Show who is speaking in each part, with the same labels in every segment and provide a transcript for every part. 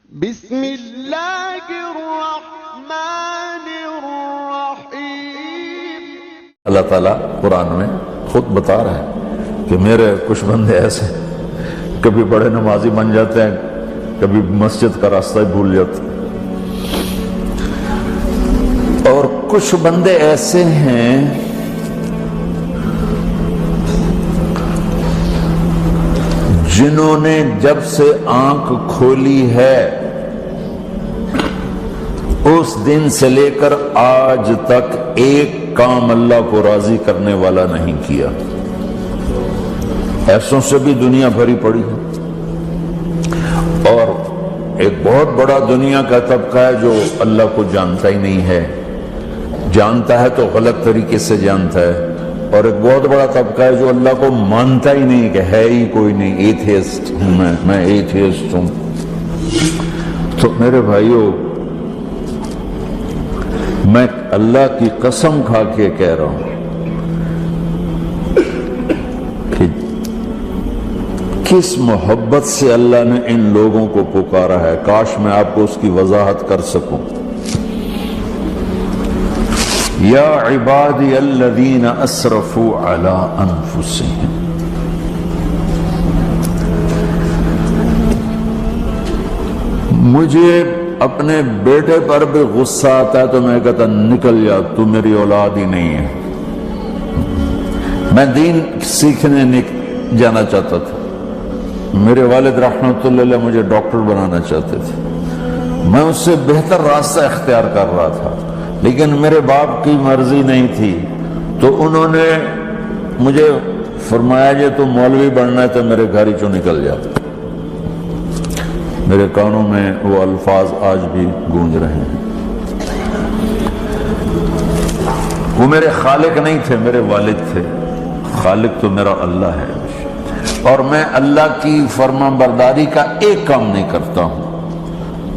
Speaker 1: بسم اللہ الرحمن الرحیم۔
Speaker 2: اللہ تعالیٰ قرآن میں خود بتا رہا ہے کہ میرے کچھ بندے ایسے کبھی بڑے نمازی بن جاتے ہیں، کبھی مسجد کا راستہ ہی بھول جاتے ہیں، اور کچھ بندے ایسے ہیں جنہوں نے جب سے آنکھ کھولی ہے اس دن سے لے کر آج تک ایک کام اللہ کو راضی کرنے والا نہیں کیا۔ ایسوں سے بھی دنیا بھری پڑی ہے، اور ایک بہت بڑا دنیا کا طبقہ ہے جو اللہ کو جانتا ہی نہیں ہے، جانتا ہے تو غلط طریقے سے جانتا ہے، اور ایک بہت بڑا طبقہ ہے جو اللہ کو مانتا ہی نہیں کہ ہے ہی کوئی نہیں، ایتھیسٹ ہوں میں ایتھیسٹ ہوں۔ تو میرے بھائیوں، میں اللہ کی قسم کھا کے کہہ رہا ہوں کہ کس محبت سے اللہ نے ان لوگوں کو پکارا ہے، کاش میں آپ کو اس کی وضاحت کر سکوں۔ یا عبادی الذین اسرفوا علی انفسہم، مجھے اپنے بیٹے پر بھی غصہ آتا ہے تو میں کہتا نکل جا، تو میری اولاد ہی نہیں ہے۔ میں دین سیکھنے جانا چاہتا تھا، میرے والد رحمۃ اللہ علیہ مجھے ڈاکٹر بنانا چاہتے تھے، میں اس سے بہتر راستہ اختیار کر رہا تھا، لیکن میرے باپ کی مرضی نہیں تھی، تو انہوں نے مجھے فرمایا جی تو مولوی بننا ہے تو میرے گھر ہی چوں نکل جا۔ میرے کانوں میں وہ الفاظ آج بھی گونج رہے ہیں۔ وہ میرے خالق نہیں تھے، میرے والد تھے، خالق تو میرا اللہ ہے، اور میں اللہ کی فرمان برداری کا ایک کام نہیں کرتا ہوں،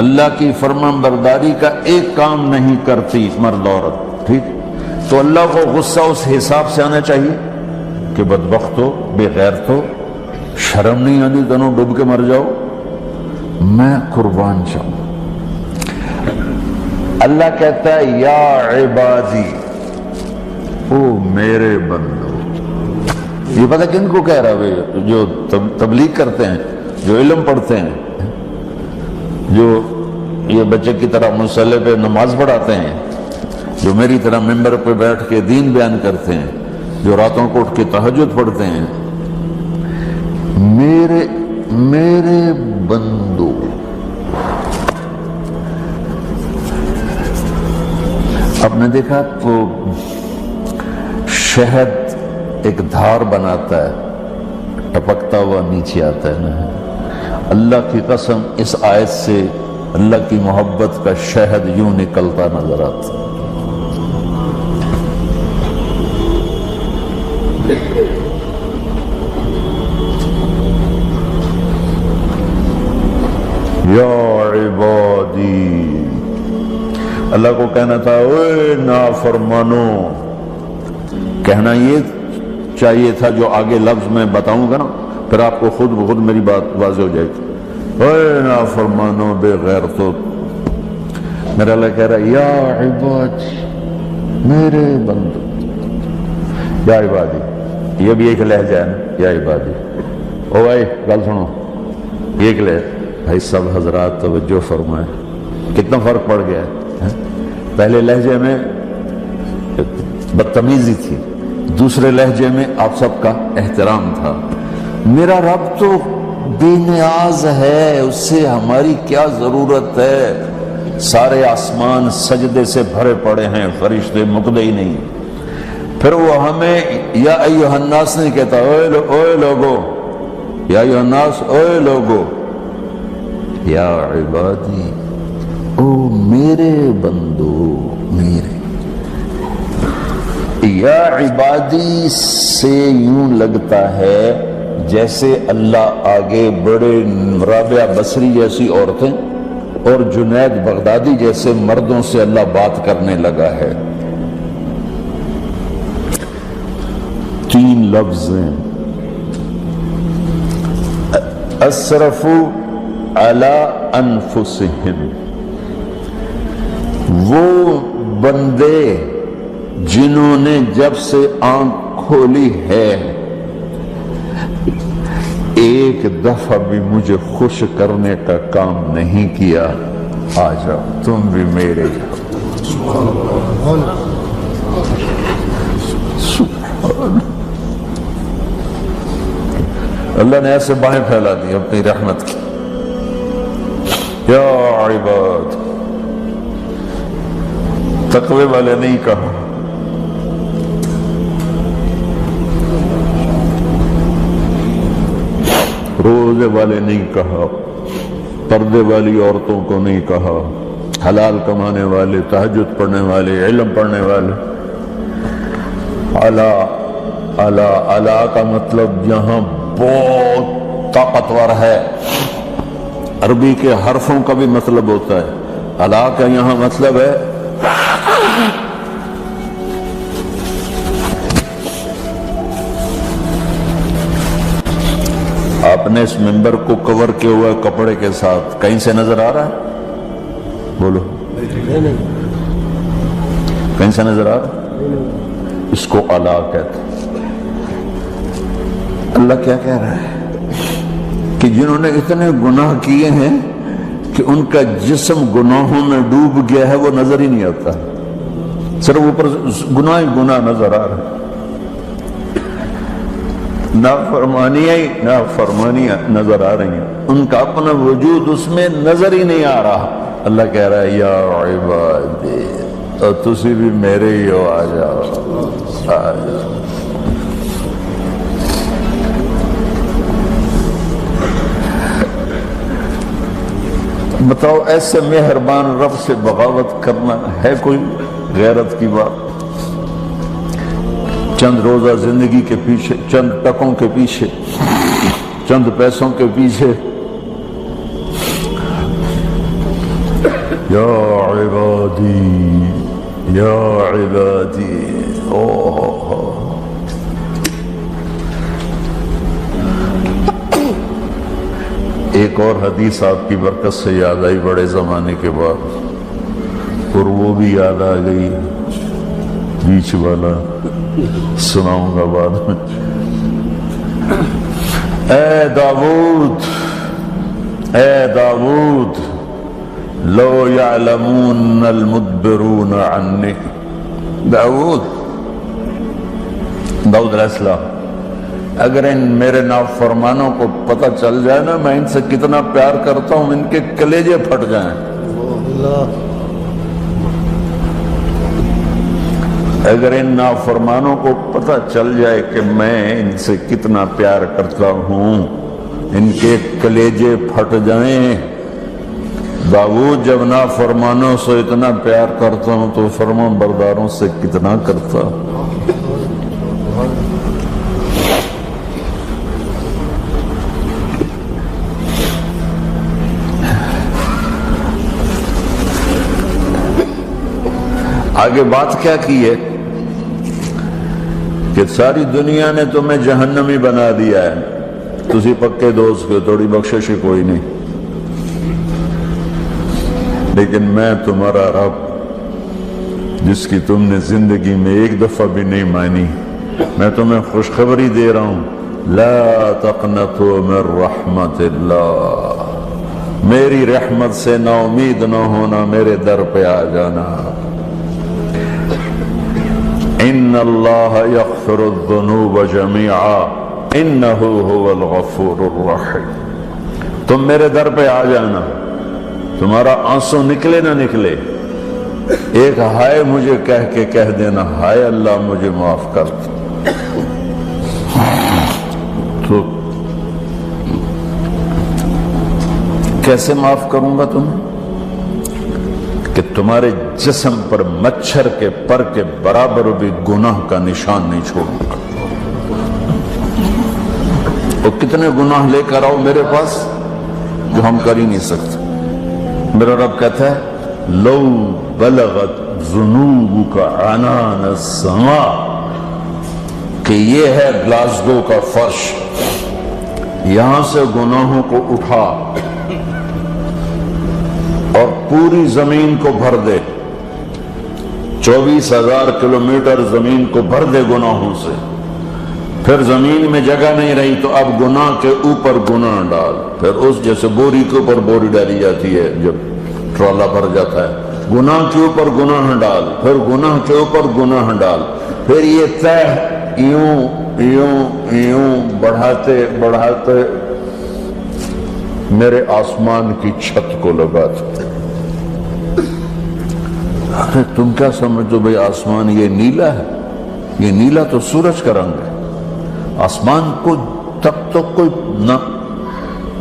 Speaker 2: اللہ کی فرمان برداری کا ایک کام نہیں کرتی مرد عورت، ٹھیک؟ تو اللہ کو غصہ اس حساب سے آنا چاہیے کہ بدبخت ہو، بے غیرت ہو، شرم نہیں آنی، دونوں ڈوب کے مر جاؤ۔ میں قربان جاؤں، اللہ کہتا ہے یا عبادی، او میرے بندو۔ یہ پتہ کن کو کہہ رہا ہے؟ جو تبلیغ کرتے ہیں، جو علم پڑھتے ہیں، جو یہ بچے کی طرح مصلی پہ نماز پڑھاتے ہیں، جو میری طرح ممبر پہ بیٹھ کے دین بیان کرتے ہیں، جو راتوں کو اٹھ کے تہجد پڑھتے ہیں۔ میرے بندو، آپ نے دیکھا تو شہد ایک دھار بناتا ہے، ٹپکتا ہوا نیچے آتا ہے نا۔ اللہ کی قسم اس آیت سے اللہ کی محبت کا شہد یوں نکلتا نظر آتا ہے۔ یا عبادی، اللہ کو کہنا تھا اے نافرمانو، کہنا یہ چاہیے تھا جو آگے لفظ میں بتاؤں گا نا، پھر آپ کو خود بخود میری بات واضح ہو جائے گی۔ اے نافرمانو، بے غیرتو، میرا اللہ کہہ رہا ہے یا عبادی، میرے بندو، یا عبادی، یہ بھی ایک لہجہ ہے نا، یا عبادی۔ او بھائی گل سنو، یہ ایک لہجہ، بھائی سب حضرات توجہ فرمائیں، کتنا فرق پڑ گیا ہے۔ پہلے لہجے میں بدتمیزی تھی، دوسرے لہجے میں آپ سب کا احترام تھا۔ میرا رب تو بے نیاز ہے، اس سے ہماری کیا ضرورت ہے؟ سارے آسمان سجدے سے بھرے پڑے ہیں، فرشتے مقدے ہی نہیں۔ پھر وہ ہمیں یا ایھا الناس نہیں کہتا، اوے لوگو، یا ایھا الناس، اوے لوگو، یا عبادی، او میرے بندو، میرے۔ یا عبادی سے یوں لگتا ہے جیسے اللہ آگے بڑے رابعہ بصری جیسی عورتیں اور جنید بغدادی جیسے مردوں سے اللہ بات کرنے لگا ہے۔ 3 لفظ ہیں، اسرفو علی انفسہم، وہ بندے جنہوں نے جب سے آنکھ کھولی ہے ایک دفعہ بھی مجھے خوش کرنے کا کام نہیں کیا، آ جاؤ تم بھی میرے جاؤ۔ اللہ نے ایسے باہیں پھیلا دی اپنی رحمت کی۔ یا عباد، تقوی والے نہیں کہا، روزے والے نہیں کہا، پردے والی عورتوں کو نہیں کہا، حلال کمانے والے، تہجد پڑھنے والے، علم پڑھنے والے۔ اعلیٰ اعلیٰ اعلیٰ کا مطلب یہاں بہت طاقتور ہے، عربی کے حرفوں کا بھی مطلب ہوتا ہے، اعلیٰ کا یہاں مطلب ہے آپ نے اس ممبر کو کور کیا ہوا کپڑے کے ساتھ، کہیں سے نظر آ رہا ہے؟ بولو، کہیں سے نظر آ رہا ہے؟ اس کو اعلیٰ کہتے ہیں۔ اللہ کیا کہہ رہا ہے کہ جنہوں نے اتنے گناہ کیے ہیں کہ ان کا جسم گناہوں میں ڈوب گیا ہے، وہ نظر ہی نہیں آتا، صرف اوپر گناہ ہی گناہ نظر آ رہا ہے، نافرمانیاں نظر آ رہی ہیں، ان کا اپنا وجود اس میں نظر ہی نہیں آ رہا۔ اللہ کہہ رہا ہے یا عبادی، اور تسی بھی میرے ہی ہو، آ جاؤ آ جاؤ۔ بتاؤ ایسے مہربان رب سے بغاوت کرنا ہے کوئی غیرت کی بات؟ چند روزہ زندگی کے پیچھے، چند ٹکوں کے پیچھے، چند پیسوں کے پیچھے، یا عبادی یا عبادی، ایک اور حدیث آپ کی برکت سے یاد آئی بڑے زمانے کے بعد، اور وہ بھی یاد آ گئی، بیچ والا سناؤں گا بعد میں۔ اے داود لو یعلمون المدبرون عنی، داود علیہ السلام، اگر ان میرے نافرمانوں کو پتہ چل جائے نا میں ان سے کتنا پیار کرتا ہوں، ان کے کلیجے پھٹ جائیں۔ اگر ان نافرمانوں کو پتہ چل جائے کہ میں ان سے کتنا پیار کرتا ہوں، ان کے کلیجے پھٹ جائیں۔ داؤد جب نافرمانوں سے اتنا پیار کرتا ہوں تو فرمان برداروں سے کتنا کرتا۔ آگے بات کیا کی ہے کہ ساری دنیا نے تمہیں جہنمی بنا دیا ہے، تسی پکے دوست کے تھوڑی بخشش کوئی نہیں، لیکن میں تمہارا رب جس کی تم نے زندگی میں ایک دفعہ بھی نہیں مانی، میں تمہیں خوشخبری دے رہا ہوں، لا تقنطوا من رحمت اللہ، میری رحمت سے نا امید نہ ہونا، میرے در پہ آ جانا۔ ان اللہ یغفر الذنوب جميعا انہ هو الغفور الرحیم، تم میرے در پہ آ جانا، تمہارا آنسو نکلے نہ نکلے، ایک ہائے مجھے کہہ کے کہہ دینا، ہائے اللہ مجھے معاف کر، تو کیسے معاف کروں گا تمہیں کہ تمہارے جسم پر مچھر کے پر کے برابر بھی گناہ کا نشان نہیں چھوڑوں گا۔ اور کتنے گناہ لے کر آؤ میرے پاس جو ہم کر ہی نہیں سکتے۔ میرا رب کہتا ہے لو بلغت ذنوبک عنان السماء، کہ یہ ہے گلاسگو کا فرش، یہاں سے گناہوں کو اٹھا اور پوری زمین کو بھر دے، 24,000 کلومیٹر زمین کو بھر دے گناہوں سے، پھر زمین میں جگہ نہیں رہی تو اب گناہ کے اوپر گناہ ڈال، پھر اس جیسے بوری کے اوپر بوری ڈالی جاتی ہے جب ٹرالا بھر جاتا ہے، گناہ کے اوپر گناہ ڈال، پھر گناہ کے اوپر گناہ ڈال، پھر یہ طے یوں یوں یوں بڑھاتے بڑھاتے میرے آسمان کی چھت کو لگاتے۔ ارے تم کیا سمجھو بھئی آسمان یہ نیلا ہے؟ یہ نیلا تو سورج کا رنگ ہے۔ آسمان کو تک تو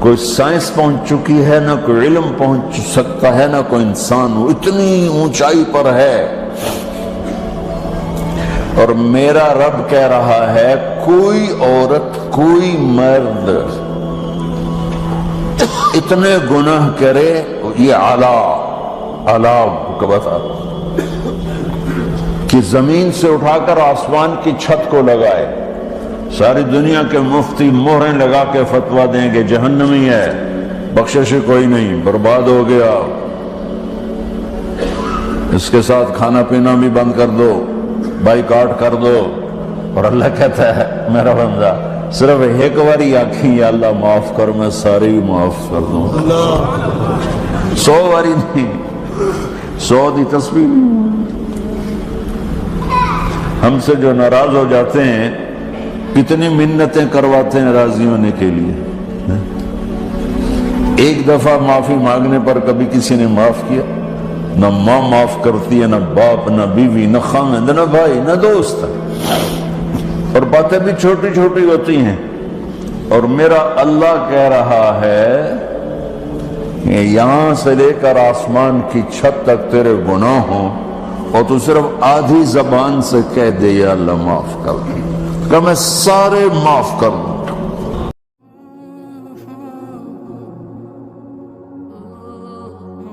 Speaker 2: کوئی سائنس پہنچ چکی ہے، نہ کوئی علم پہنچ سکتا ہے، نہ کوئی انسان، وہ اتنی اونچائی پر ہے۔ اور میرا رب کہہ رہا ہے کوئی عورت کوئی مرد اتنے گناہ کرے، یہ اعلیٰ کو بتا کہ زمین سے اٹھا کر آسمان کی چھت کو لگائے، ساری دنیا کے مفتی مہریں لگا کے فتویٰ دیں کہ جہنمی ہے، بخشش کوئی نہیں، برباد ہو گیا، اس کے ساتھ کھانا پینا بھی بند کر دو، بائیکاٹ کر دو۔ اور اللہ کہتا ہے میرا بندہ صرف ایک باری آنکھیں یا اللہ معاف کر، میں ساری معاف کر دوں، 100 باری نہیں، 100 دی تسبیح۔ ہم سے جو ناراض ہو جاتے ہیں کتنی منتیں کرواتے ہیں راضی ہونے کے لیے، ایک دفعہ معافی مانگنے پر کبھی کسی نے معاف کیا؟ نہ ماں معاف کرتی ہے، نہ باپ، نہ بیوی، نہ خاوند، نہ بھائی، نہ دوست، اور باتیں بھی چھوٹی چھوٹی ہوتی ہیں۔ اور میرا اللہ کہہ رہا ہے کہ یہاں سے لے کر آسمان کی چھت تک تیرے گناہ ہوں، اور تو صرف آدھی زبان سے کہہ دے یا اللہ معاف کر دے، کہ میں سارے معاف کر دوں۔